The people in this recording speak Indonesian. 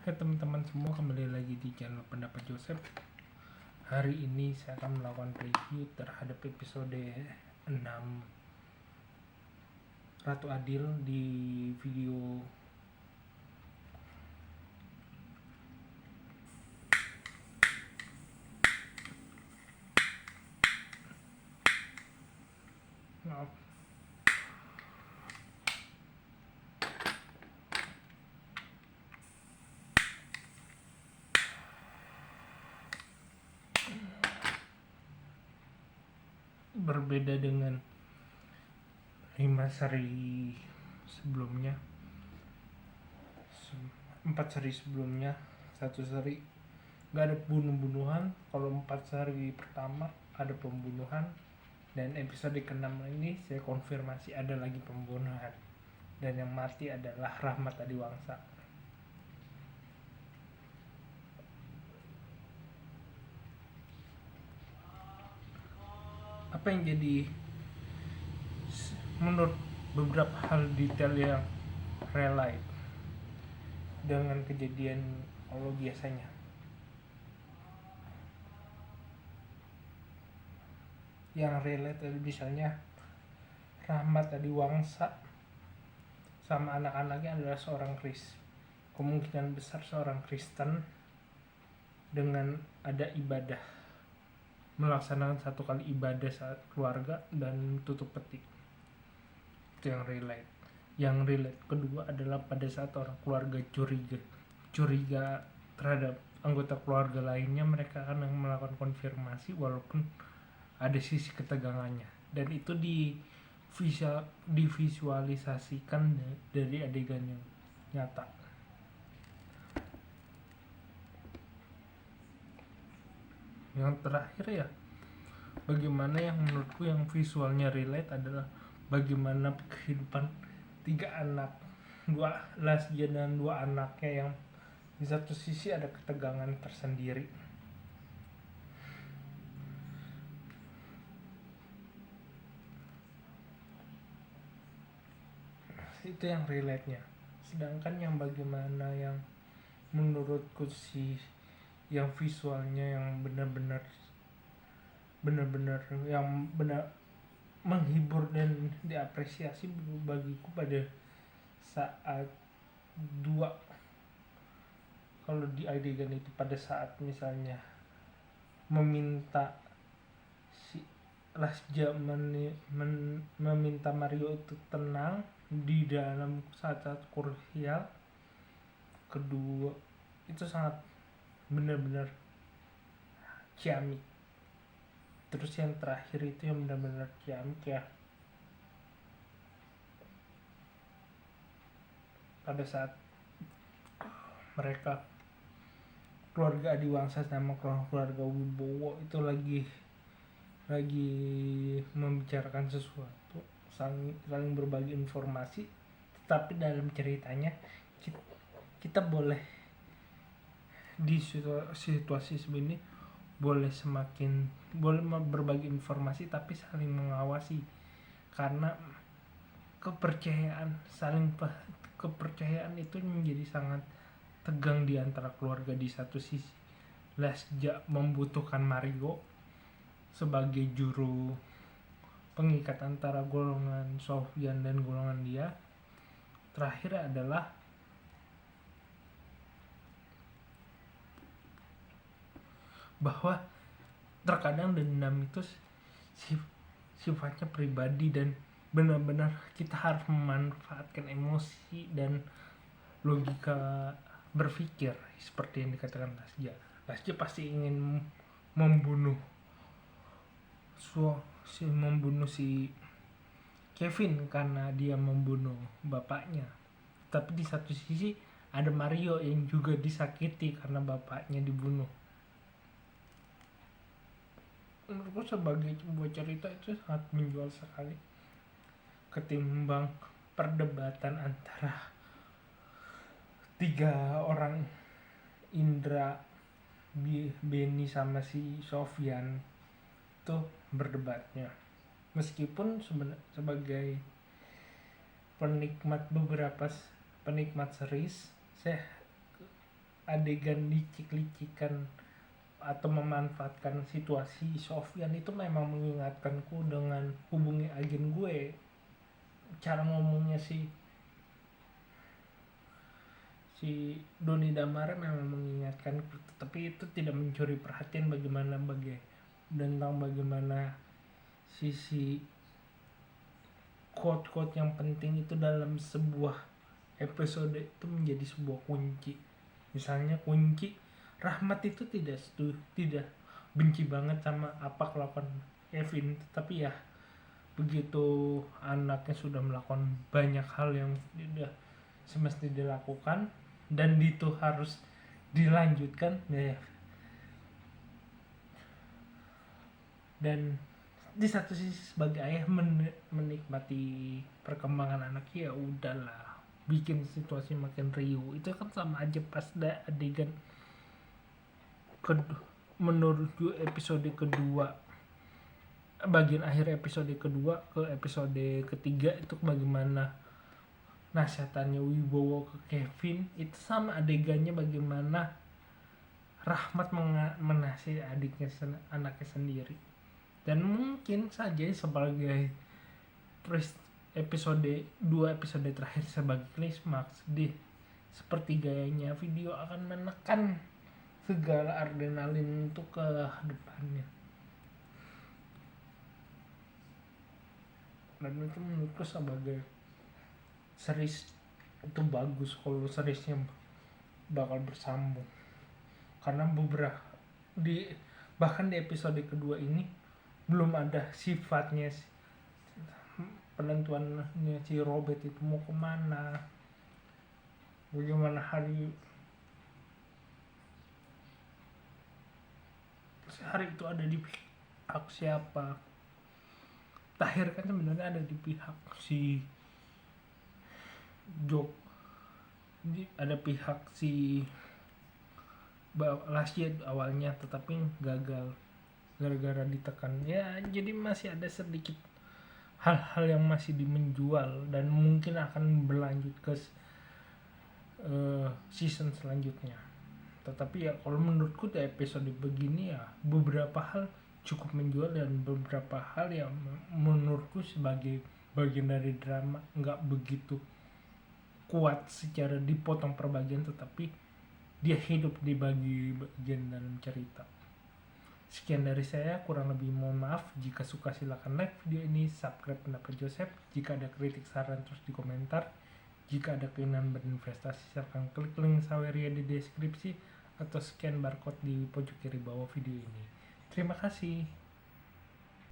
Hai teman-teman semua, kembali lagi di channel Pendapat Joseph. Hari ini saya akan melakukan review terhadap episode 6 Ratu Adil di video maaf berbeda dengan 5 seri sebelumnya, 4 seri sebelumnya. Satu seri gak ada bunuh-bunuhan, kalau 4 seri pertama ada pembunuhan, dan episode ke-6 ini saya konfirmasi ada lagi pembunuhan, dan yang mati adalah Rahmat Adiwangsa. Apa yang jadi menurut beberapa hal detail yang relate dengan kejadian kalau biasanya? Yang relate misalnya Rahmat Adiwangsa sama anak-anaknya adalah kemungkinan besar seorang Kristen dengan ada ibadah, melaksanakan satu kali ibadah saat keluarga dan tutup peti. Itu yang relate. Yang relate kedua adalah pada saat orang keluarga curiga terhadap anggota keluarga lainnya, mereka akan melakukan konfirmasi walaupun ada sisi ketegangannya, dan itu divisualisasikan dari adegan yang nyata. Yang terakhir ya, bagaimana yang menurutku yang visualnya relate adalah bagaimana kehidupan 2 Lasja dan 2 anaknya yang di satu sisi ada ketegangan tersendiri. Itu yang relate-nya. Sedangkan yang bagaimana yang menurutku yang visualnya yang benar-benar yang benar menghibur dan diapresiasi bagiku pada saat kalau di adegan itu, pada saat misalnya meminta si Lasja meminta Mario itu tenang di dalam saat-saat krusial. Kedua itu sangat benar-benar ciamik. Terus yang terakhir itu yang benar-benar ciamik ya, pada saat mereka keluarga Adiwangsa sama keluarga Wibowo itu lagi membicarakan sesuatu, saling berbagi informasi, tetapi dalam ceritanya kita boleh di situasi seperti ini boleh berbagi informasi tapi saling mengawasi, karena kepercayaan itu menjadi sangat tegang di antara keluarga. Di satu sisi Lasja membutuhkan Mario sebagai juru pengikat antara golongan Sofyan dan golongan dia. Terakhir adalah bahwa terkadang dendam itu sifatnya pribadi dan benar-benar kita harus memanfaatkan emosi dan logika berpikir seperti yang dikatakan Lasja pasti ingin membunuh si Kevin karena dia membunuh bapaknya. Tapi di satu sisi ada Mario yang juga disakiti karena bapaknya dibunuh. Menurutku sebagai sebuah cerita itu sangat menjual sekali, ketimbang perdebatan antara 3 orang, Indra, Benny sama si Sofyan tuh berdebatnya. Meskipun sebagai penikmat series, saya adegan licik-licikan atau memanfaatkan situasi Sofyan itu memang mengingatkanku dengan hubungi agen gue. Cara ngomongnya si Doni Damara memang mengingatkan, tapi itu tidak mencuri perhatian tentang bagaimana sisi quote-quote yang penting itu dalam sebuah episode itu menjadi sebuah kunci. Misalnya kunci Rahmat itu tidak benci banget sama apa kelakuan Kevin, tapi ya begitu anaknya sudah melakukan banyak hal yang tidak semestinya dilakukan dan itu harus dilanjutkan ya. Dan di satu sisi sebagai ayah menikmati perkembangan anaknya, ya udahlah, bikin situasi makin riuh. Itu kan sama aja pas adegan menuju episode kedua, bagian akhir episode kedua ke episode ketiga, itu bagaimana nasihatannya Wibowo ke Kevin. Itu sama adegannya bagaimana Rahmat menasihati anaknya sendiri. Dan mungkin saja sebagai episode 2 episode terakhir sebagai klimaks di sepertiganya video akan menekan segala adrenalin untuk ke depannya. Dan itu menurutku sebagai series itu bagus kalau seriesnya bakal bersambung, karena bahkan di episode kedua ini belum ada sifatnya penentuannya si Robert itu mau kemana, bagaimana hari itu ada di pihak siapa. Tahir kan sebenarnya ada di pihak si Jok, ada pihak si Lasya awalnya, tetapi gagal gara-gara ditekan ya. Jadi masih ada sedikit hal-hal yang masih menjual dan mungkin akan berlanjut ke season selanjutnya. Tetapi ya kalau menurutku di episode begini ya beberapa hal cukup menjual, dan beberapa hal yang menurutku sebagai bagian dari drama nggak begitu kuat secara dipotong per bagian, tetapi dia hidup di bagian dalam cerita. Sekian dari saya, kurang lebih mohon maaf. Jika suka silakan like video ini, subscribe Pendapat Joseph. Jika ada kritik saran terus di komentar. Jika ada keinginan berinvestasi, silakan klik link Saweria di deskripsi atau scan barcode di pojok kiri bawah video ini. Terima kasih.